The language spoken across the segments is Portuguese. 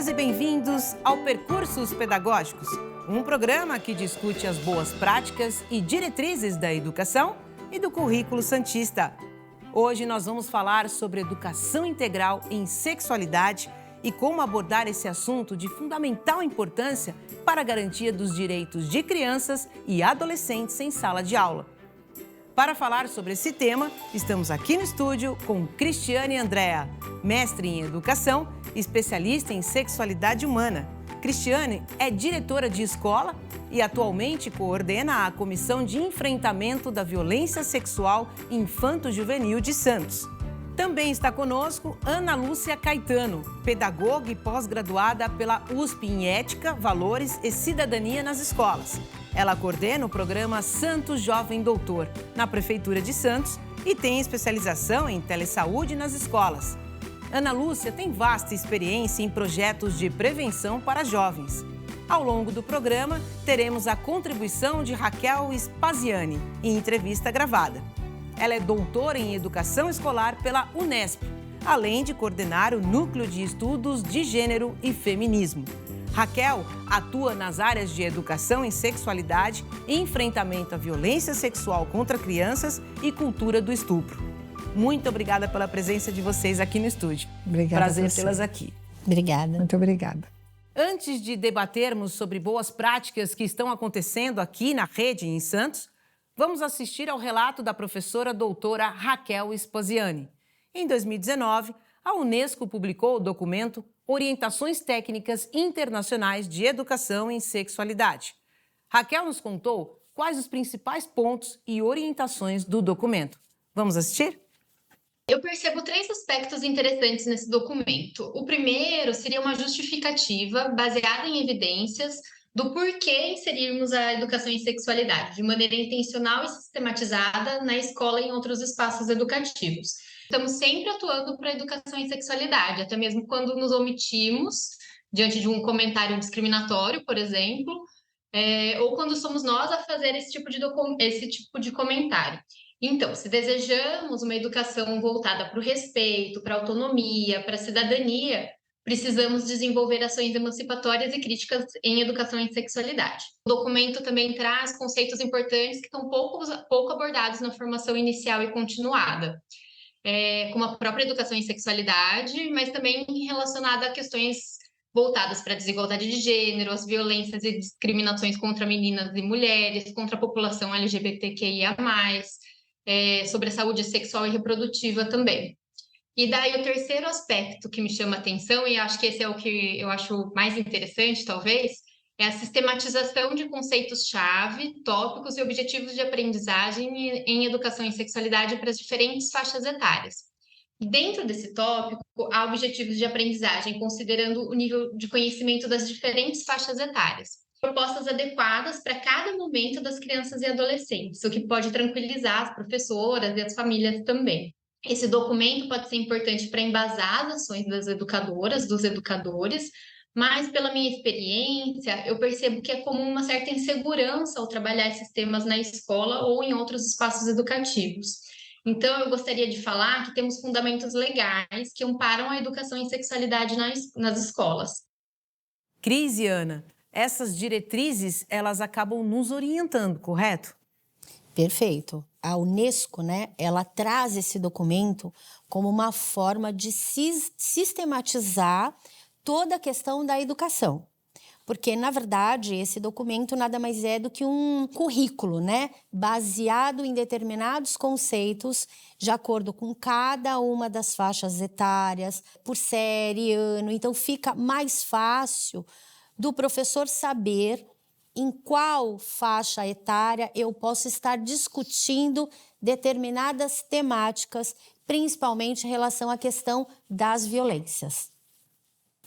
Bem-vindas e bem-vindos ao Percursos Pedagógicos, um programa que discute as boas práticas e diretrizes da educação e do currículo santista. Hoje nós vamos falar sobre educação integral em sexualidade e como abordar esse assunto de fundamental importância para a garantia dos direitos de crianças e adolescentes em sala de aula. Para falar sobre esse tema, estamos aqui no estúdio com Cristiane Andréa, mestre em educação, especialista em sexualidade humana. Cristiane é diretora de escola e atualmente coordena a Comissão de Enfrentamento da Violência Sexual Infanto-Juvenil de Santos. Também está conosco Ana Lúcia Caetano, pedagoga e pós-graduada pela USP em Ética, Valores e Cidadania nas Escolas. Ela coordena o programa Santos Jovem Doutor, na Prefeitura de Santos, e tem especialização em telesaúde nas escolas. Ana Lúcia tem vasta experiência em projetos de prevenção para jovens. Ao longo do programa, teremos a contribuição de Raquel Spaziani, em entrevista gravada. Ela é doutora em Educação Escolar pela Unesp, além de coordenar o Núcleo de Estudos de Gênero e Feminismo. Raquel atua nas áreas de educação em sexualidade, enfrentamento à violência sexual contra crianças e cultura do estupro. Muito obrigada pela presença de vocês aqui no estúdio. Obrigada. Prazer tê-las aqui. Obrigada. Muito obrigada. Antes de debatermos sobre boas práticas que estão acontecendo aqui na rede em Santos, vamos assistir ao relato da professora doutora Raquel Spaziani. Em 2019, a Unesco publicou o documento Orientações Técnicas Internacionais de Educação em Sexualidade. Raquel nos contou quais os principais pontos e orientações do documento. Vamos assistir? Eu percebo 3 aspectos interessantes nesse documento. O primeiro seria uma justificativa baseada em evidências do porquê inserirmos a educação em sexualidade de maneira intencional e sistematizada na escola e em outros espaços educativos. Estamos sempre atuando para a educação em sexualidade, até mesmo quando nos omitimos diante de um comentário discriminatório, por exemplo, ou quando somos nós a fazer esse tipo de comentário. Então, se desejamos uma educação voltada para o respeito, para a autonomia, para a cidadania, precisamos desenvolver ações emancipatórias e críticas em educação em sexualidade. O documento também traz conceitos importantes que estão pouco abordados na formação inicial e continuada, como a própria educação em sexualidade, mas também relacionada a questões voltadas para a desigualdade de gênero, as violências e discriminações contra meninas e mulheres, contra a população LGBTQIA+, sobre a saúde sexual e reprodutiva também. E daí o terceiro aspecto que me chama a atenção, e acho que esse é o que eu acho mais interessante, talvez, é a sistematização de conceitos-chave, tópicos e objetivos de aprendizagem em educação em sexualidade para as diferentes faixas etárias. E dentro desse tópico, há objetivos de aprendizagem, considerando o nível de conhecimento das diferentes faixas etárias. Propostas adequadas para cada momento das crianças e adolescentes, o que pode tranquilizar as professoras e as famílias também. Esse documento pode ser importante para embasar as ações das educadoras, dos educadores, mas pela minha experiência, eu percebo que é comum uma certa insegurança ao trabalhar esses temas na escola ou em outros espaços educativos. Então, eu gostaria de falar que temos fundamentos legais que amparam a educação em sexualidade nas escolas. Cris e Ana, essas diretrizes, elas acabam nos orientando, correto? Perfeito. A Unesco, ela traz esse documento como uma forma de sistematizar toda a questão da educação. Porque, na verdade, esse documento nada mais é do que um currículo, baseado em determinados conceitos, de acordo com cada uma das faixas etárias, por série, ano. Então, fica mais fácil do professor saber em qual faixa etária eu posso estar discutindo determinadas temáticas, principalmente em relação à questão das violências.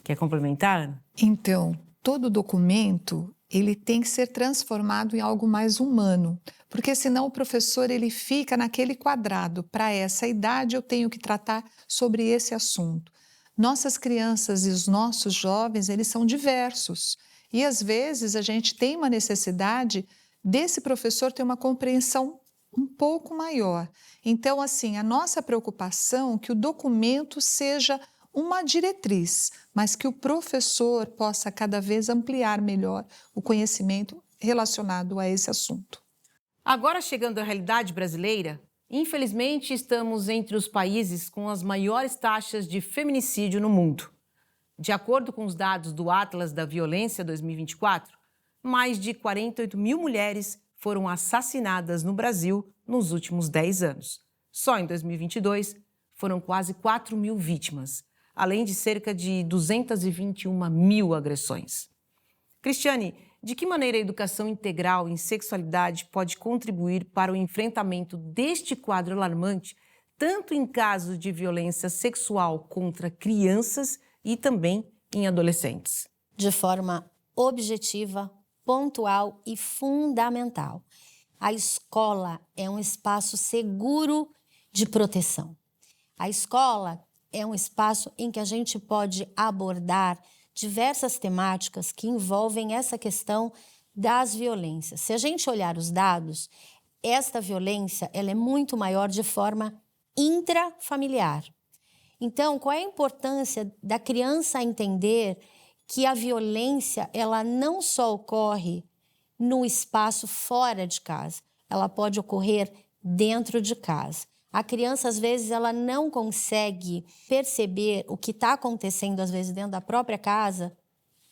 Quer complementar, Ana? Então, todo documento, ele tem que ser transformado em algo mais humano, porque senão o professor ele fica naquele quadrado. Para essa idade eu tenho que tratar sobre esse assunto. Nossas crianças e os nossos jovens, eles são diversos. E às vezes a gente tem uma necessidade desse professor ter uma compreensão um pouco maior. Então, assim, a nossa preocupação é que o documento seja uma diretriz, mas que o professor possa cada vez ampliar melhor o conhecimento relacionado a esse assunto. Agora, chegando à realidade brasileira, infelizmente estamos entre os países com as maiores taxas de feminicídio no mundo. De acordo com os dados do Atlas da Violência 2024, mais de 48 mil mulheres foram assassinadas no Brasil nos últimos 10 anos. Só em 2022, foram quase 4 mil vítimas, além de cerca de 221 mil agressões. Cristiane, de que maneira a educação integral em sexualidade pode contribuir para o enfrentamento deste quadro alarmante, tanto em casos de violência sexual contra crianças e também em adolescentes? De forma objetiva, pontual e fundamental. A escola é um espaço seguro de proteção. A escola é um espaço em que a gente pode abordar diversas temáticas que envolvem essa questão das violências. Se a gente olhar os dados, esta violência ela é muito maior de forma intrafamiliar. Então, qual é a importância da criança entender que a violência ela não só ocorre no espaço fora de casa, ela pode ocorrer dentro de casa. A criança, às vezes, ela não consegue perceber o que está acontecendo, às vezes, dentro da própria casa.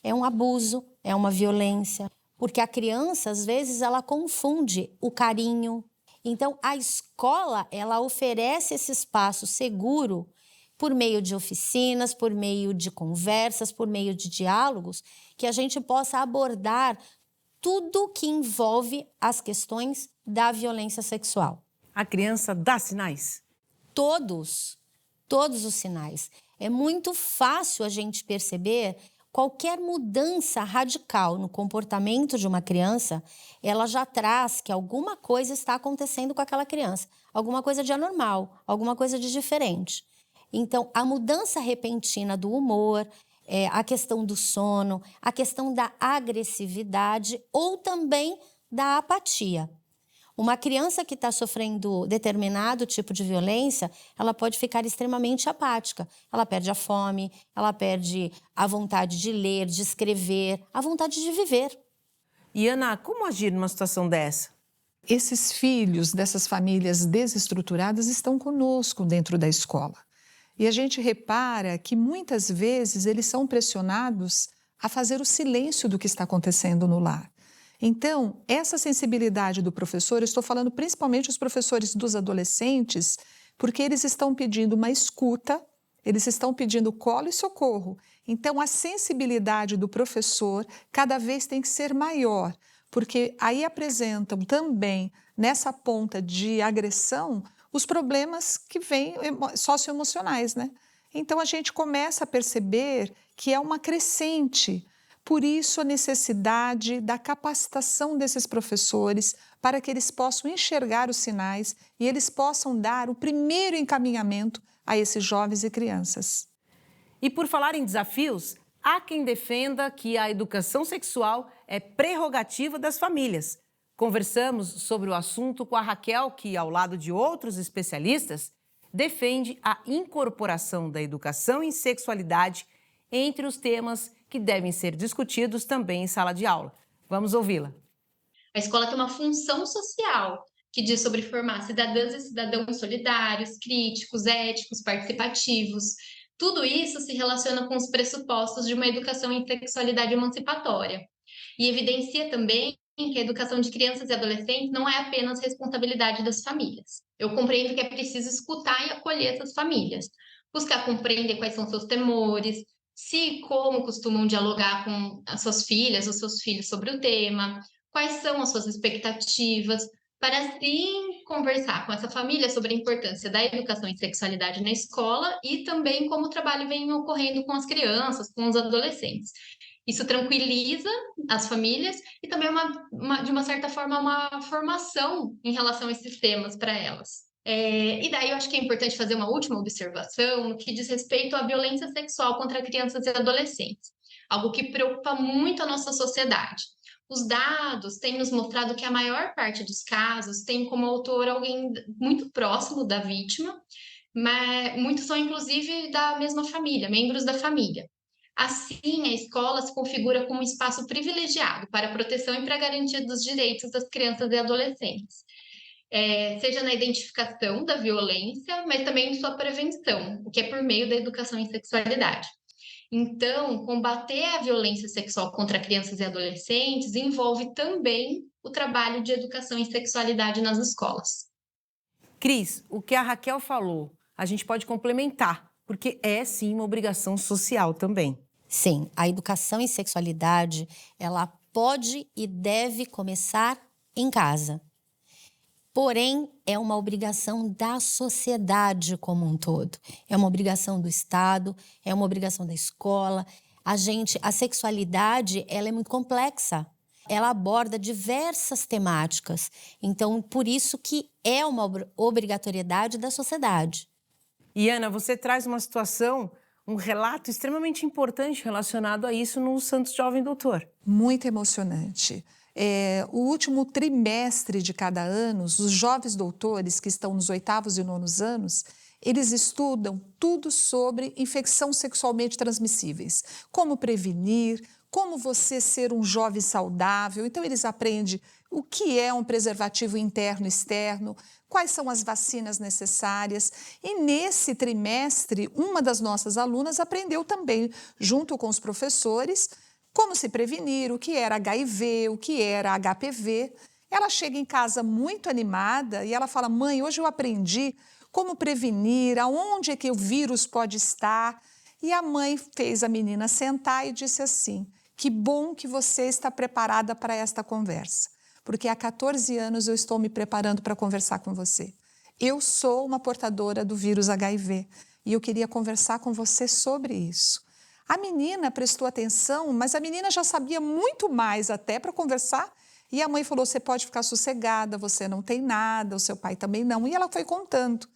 É um abuso, é uma violência. Porque a criança, às vezes, ela confunde o carinho. Então, a escola, ela oferece esse espaço seguro por meio de oficinas, por meio de conversas, por meio de diálogos, que a gente possa abordar tudo que envolve as questões da violência sexual. A criança dá sinais? Todos os sinais. É muito fácil a gente perceber qualquer mudança radical no comportamento de uma criança, ela já traz que alguma coisa está acontecendo com aquela criança, alguma coisa de anormal, alguma coisa de diferente. Então, a mudança repentina do humor, a questão do sono, a questão da agressividade ou também da apatia. Uma criança que está sofrendo determinado tipo de violência, ela pode ficar extremamente apática. Ela perde a fome, ela perde a vontade de ler, de escrever, a vontade de viver. E, Ana, como agir numa situação dessa? Esses filhos dessas famílias desestruturadas estão conosco dentro da escola. E a gente repara que muitas vezes eles são pressionados a fazer o silêncio do que está acontecendo no lar. Então, essa sensibilidade do professor, eu estou falando principalmente os professores dos adolescentes, porque eles estão pedindo uma escuta, eles estão pedindo colo e socorro. Então, a sensibilidade do professor cada vez tem que ser maior, porque aí apresentam também, nessa ponta de agressão, os problemas que vêm socioemocionais, né? Então, a gente começa a perceber que é uma crescente. Por isso, a necessidade da capacitação desses professores para que eles possam enxergar os sinais e eles possam dar o primeiro encaminhamento a esses jovens e crianças. E por falar em desafios, há quem defenda que a educação sexual é prerrogativa das famílias. Conversamos sobre o assunto com a Raquel, que, ao lado de outros especialistas, defende a incorporação da educação em sexualidade entre os temas que devem ser discutidos também em sala de aula. Vamos ouvi-la. A escola tem uma função social que diz sobre formar cidadãs e cidadãos solidários, críticos, éticos, participativos. Tudo isso se relaciona com os pressupostos de uma educação em sexualidade emancipatória. E evidencia também que a educação de crianças e adolescentes não é apenas responsabilidade das famílias. Eu compreendo que é preciso escutar e acolher essas famílias, buscar compreender quais são seus temores, se e como costumam dialogar com as suas filhas ou seus filhos sobre o tema, quais são as suas expectativas, para assim conversar com essa família sobre a importância da educação em sexualidade na escola e também como o trabalho vem ocorrendo com as crianças, com os adolescentes. Isso tranquiliza as famílias e também de uma certa forma, uma formação em relação a esses temas para elas. E daí eu acho que é importante fazer uma última observação no que diz respeito à violência sexual contra crianças e adolescentes, algo que preocupa muito a nossa sociedade. Os dados têm nos mostrado que a maior parte dos casos tem como autor alguém muito próximo da vítima, mas muitos são inclusive da mesma família, membros da família. Assim, a escola se configura como um espaço privilegiado para a proteção e para a garantia dos direitos das crianças e adolescentes, seja na identificação da violência, mas também em sua prevenção, o que é por meio da educação em sexualidade. Então, combater a violência sexual contra crianças e adolescentes envolve também o trabalho de educação em sexualidade nas escolas. Cris, o que a Raquel falou, a gente pode complementar, porque é sim uma obrigação social também. Sim, a educação em sexualidade, ela pode e deve começar em casa. Porém, é uma obrigação da sociedade como um todo. É uma obrigação do Estado, é uma obrigação da escola. A sexualidade, ela é muito complexa. Ela aborda diversas temáticas. Então, por isso que é uma obrigatoriedade da sociedade. E Ana, você traz uma situação, um relato extremamente importante relacionado a isso no Santos Jovem Doutor. Muito emocionante. O último trimestre de cada ano, os jovens doutores que estão nos 8º e 9º anos, eles estudam tudo sobre infecções sexualmente transmissíveis. Como prevenir, como você ser um jovem saudável. Então, eles aprendem o que é um preservativo interno e externo, quais são as vacinas necessárias. E nesse trimestre, uma das nossas alunas aprendeu também, junto com os professores, como se prevenir, o que era HIV, o que era HPV. Ela chega em casa muito animada e ela fala: mãe, hoje eu aprendi como prevenir, aonde é que o vírus pode estar. E a mãe fez a menina sentar e disse assim: que bom que você está preparada para esta conversa, porque há 14 anos eu estou me preparando para conversar com você. Eu sou uma portadora do vírus HIV e eu queria conversar com você sobre isso. A menina prestou atenção, mas a menina já sabia muito mais até para conversar. E a mãe falou: você pode ficar sossegada, você não tem nada, o seu pai também não. E ela foi contando.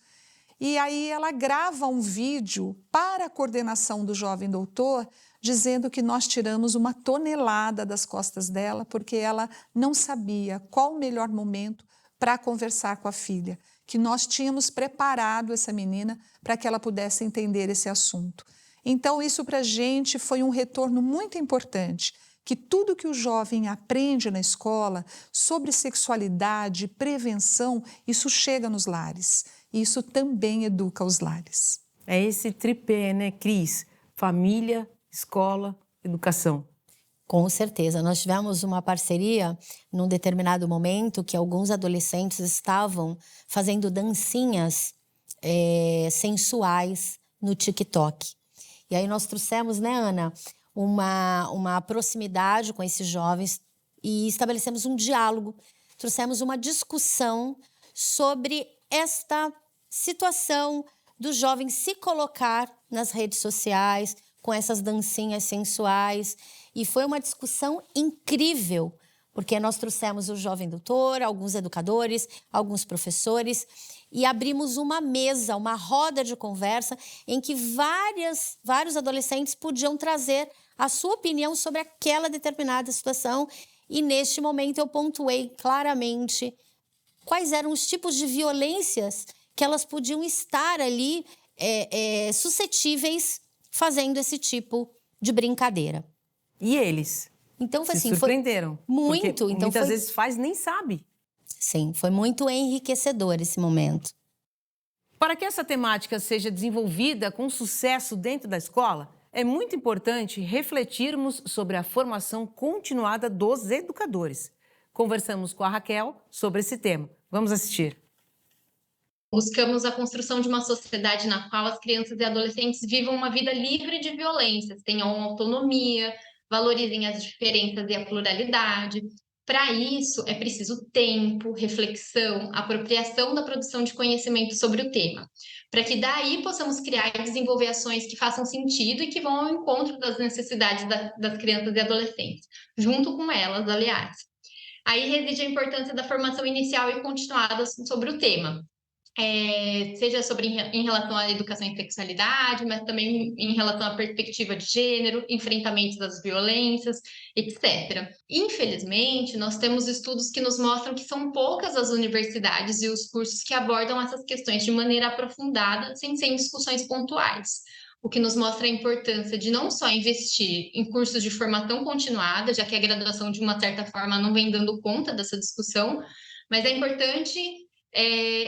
E aí ela grava um vídeo para a coordenação do jovem doutor, dizendo que nós tiramos uma tonelada das costas dela, porque ela não sabia qual o melhor momento para conversar com a filha, que nós tínhamos preparado essa menina para que ela pudesse entender esse assunto. Então, isso para a gente foi um retorno muito importante, que tudo que o jovem aprende na escola sobre sexualidade, prevenção, isso chega nos lares. E isso também educa os lares. É esse tripé, né, Cris? Família, escola, educação. Com certeza. Nós tivemos uma parceria num determinado momento que alguns adolescentes estavam fazendo dancinhas sensuais no TikTok. E aí nós trouxemos, né, Ana, uma proximidade com esses jovens e estabelecemos um diálogo, trouxemos uma discussão sobre esta situação do jovem se colocar nas redes sociais com essas dancinhas sensuais. E foi uma discussão incrível, porque nós trouxemos o jovem doutor, alguns educadores, alguns professores, e abrimos uma mesa, uma roda de conversa em que vários adolescentes podiam trazer a sua opinião sobre aquela determinada situação. E neste momento eu pontuei claramente quais eram os tipos de violências que elas podiam estar ali suscetíveis fazendo esse tipo de brincadeira. E eles? Então, foi se assim, surpreenderam? Muito. Porque Então, muitas vezes faz nem sabe. Sim, foi muito enriquecedor esse momento. Para que essa temática seja desenvolvida com sucesso dentro da escola, é muito importante refletirmos sobre a formação continuada dos educadores. Conversamos com a Raquel sobre esse tema. Vamos assistir. Buscamos a construção de uma sociedade na qual as crianças e adolescentes vivam uma vida livre de violências, tenham autonomia, valorizem as diferenças e a pluralidade. Para isso, é preciso tempo, reflexão, apropriação da produção de conhecimento sobre o tema, para que daí possamos criar e desenvolver ações que façam sentido e que vão ao encontro das necessidades das crianças e adolescentes, junto com elas, aliás. Aí reside a importância da formação inicial e continuada sobre o tema. seja em relação à educação em sexualidade, mas também em relação à perspectiva de gênero, enfrentamento das violências, etc. Infelizmente, nós temos estudos que nos mostram que são poucas as universidades e os cursos que abordam essas questões de maneira aprofundada, sem ser em discussões pontuais. O que nos mostra a importância de não só investir em cursos de formação continuada, já que a graduação, de uma certa forma, não vem dando conta dessa discussão, mas é importante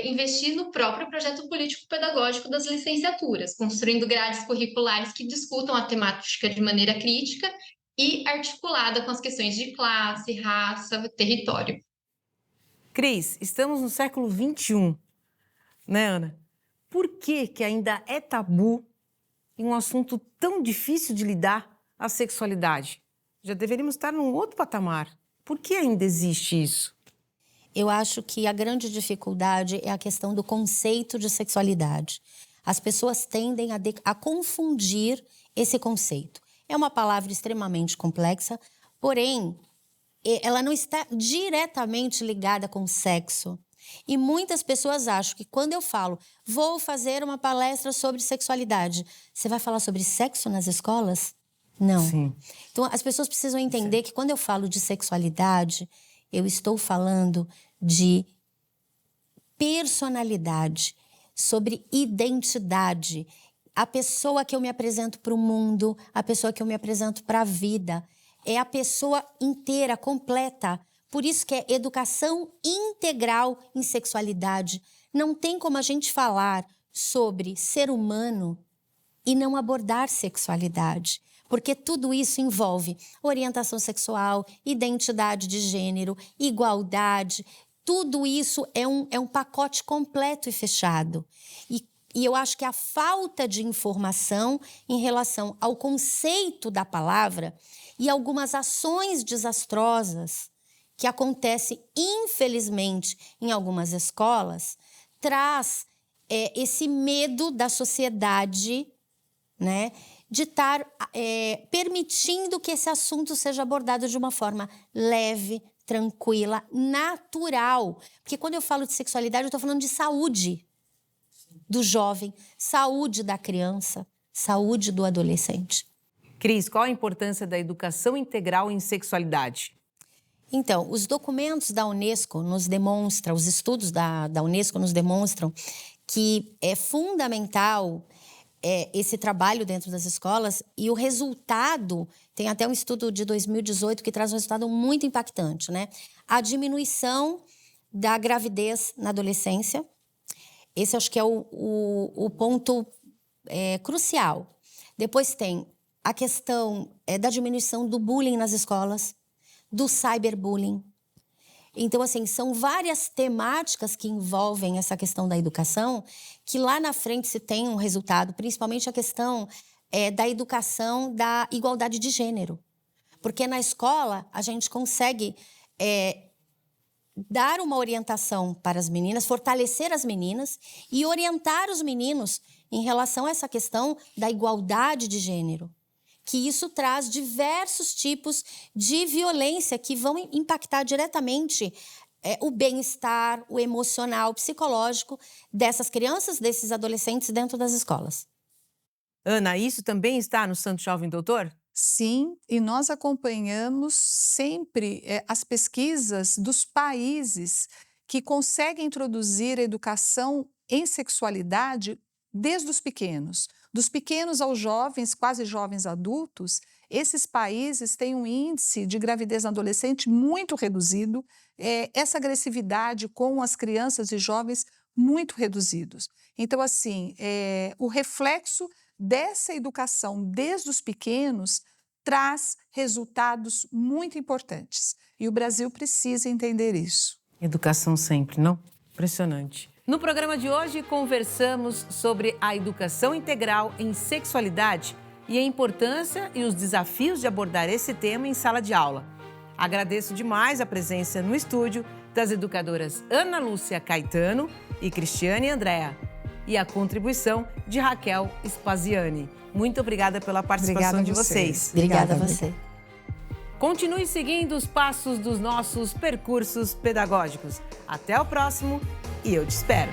investir no próprio projeto político-pedagógico das licenciaturas, construindo grades curriculares que discutam a temática de maneira crítica e articulada com as questões de classe, raça, território. Cris, estamos no século XXI, né, Ana? Por que ainda é tabu em um assunto tão difícil de lidar, a sexualidade? Já deveríamos estar num outro patamar. Por que ainda existe isso? Eu acho que a grande dificuldade é a questão do conceito de sexualidade. As pessoas tendem a confundir esse conceito. É uma palavra extremamente complexa, porém, ela não está diretamente ligada com sexo. E muitas pessoas acham que quando eu falo, vou fazer uma palestra sobre sexualidade, você vai falar sobre sexo nas escolas? Não. Sim. Então, as pessoas precisam entender que quando eu falo de sexualidade, eu estou falando de personalidade, sobre identidade. A pessoa que eu me apresento para o mundo, a pessoa que eu me apresento para a vida, é a pessoa inteira, completa. Por isso que é educação integral em sexualidade. Não tem como a gente falar sobre ser humano e não abordar sexualidade. Porque tudo isso envolve orientação sexual, identidade de gênero, igualdade. Tudo isso é um pacote completo e fechado. E eu acho que a falta de informação em relação ao conceito da palavra e algumas ações desastrosas que acontecem, infelizmente, em algumas escolas, traz esse medo da sociedade, né, de estar permitindo que esse assunto seja abordado de uma forma leve, tranquila, natural. Porque quando eu falo de sexualidade, eu estou falando de saúde do jovem, saúde da criança, saúde do adolescente. Cris, qual a importância da educação integral em sexualidade? Então, os documentos da Unesco nos demonstram, os estudos da Unesco nos demonstram que é fundamental esse trabalho dentro das escolas, e o resultado, tem até um estudo de 2018 que traz um resultado muito impactante, né? A diminuição da gravidez na adolescência, esse acho que é o ponto crucial. Depois tem a questão da diminuição do bullying nas escolas, do cyberbullying. Então, assim, são várias temáticas que envolvem essa questão da educação, que lá na frente se tem um resultado, principalmente a questão da educação da igualdade de gênero. Porque na escola a gente consegue dar uma orientação para as meninas, fortalecer as meninas e orientar os meninos em relação a essa questão da igualdade de gênero. Que isso traz diversos tipos de violência que vão impactar diretamente o bem-estar, o emocional, o psicológico dessas crianças, desses adolescentes dentro das escolas. Ana, isso também está no Santo Jovem Doutor? Sim, e nós acompanhamos sempre as pesquisas dos países que conseguem introduzir a educação em sexualidade desde os pequenos. Dos pequenos aos jovens, quase jovens adultos, esses países têm um índice de gravidez na adolescente muito reduzido, essa agressividade com as crianças e jovens muito reduzidos. Então, assim, o reflexo dessa educação desde os pequenos traz resultados muito importantes. E o Brasil precisa entender isso. Educação sempre, não? Impressionante. No programa de hoje, conversamos sobre a educação integral em sexualidade e a importância e os desafios de abordar esse tema em sala de aula. Agradeço demais a presença no estúdio das educadoras Ana Lúcia Caetano e Cristiane Andréa e a contribuição de Raquel Spaziani. Muito obrigada pela participação de vocês. Obrigada a você. Continue seguindo os passos dos nossos percursos pedagógicos. Até o próximo e eu te espero.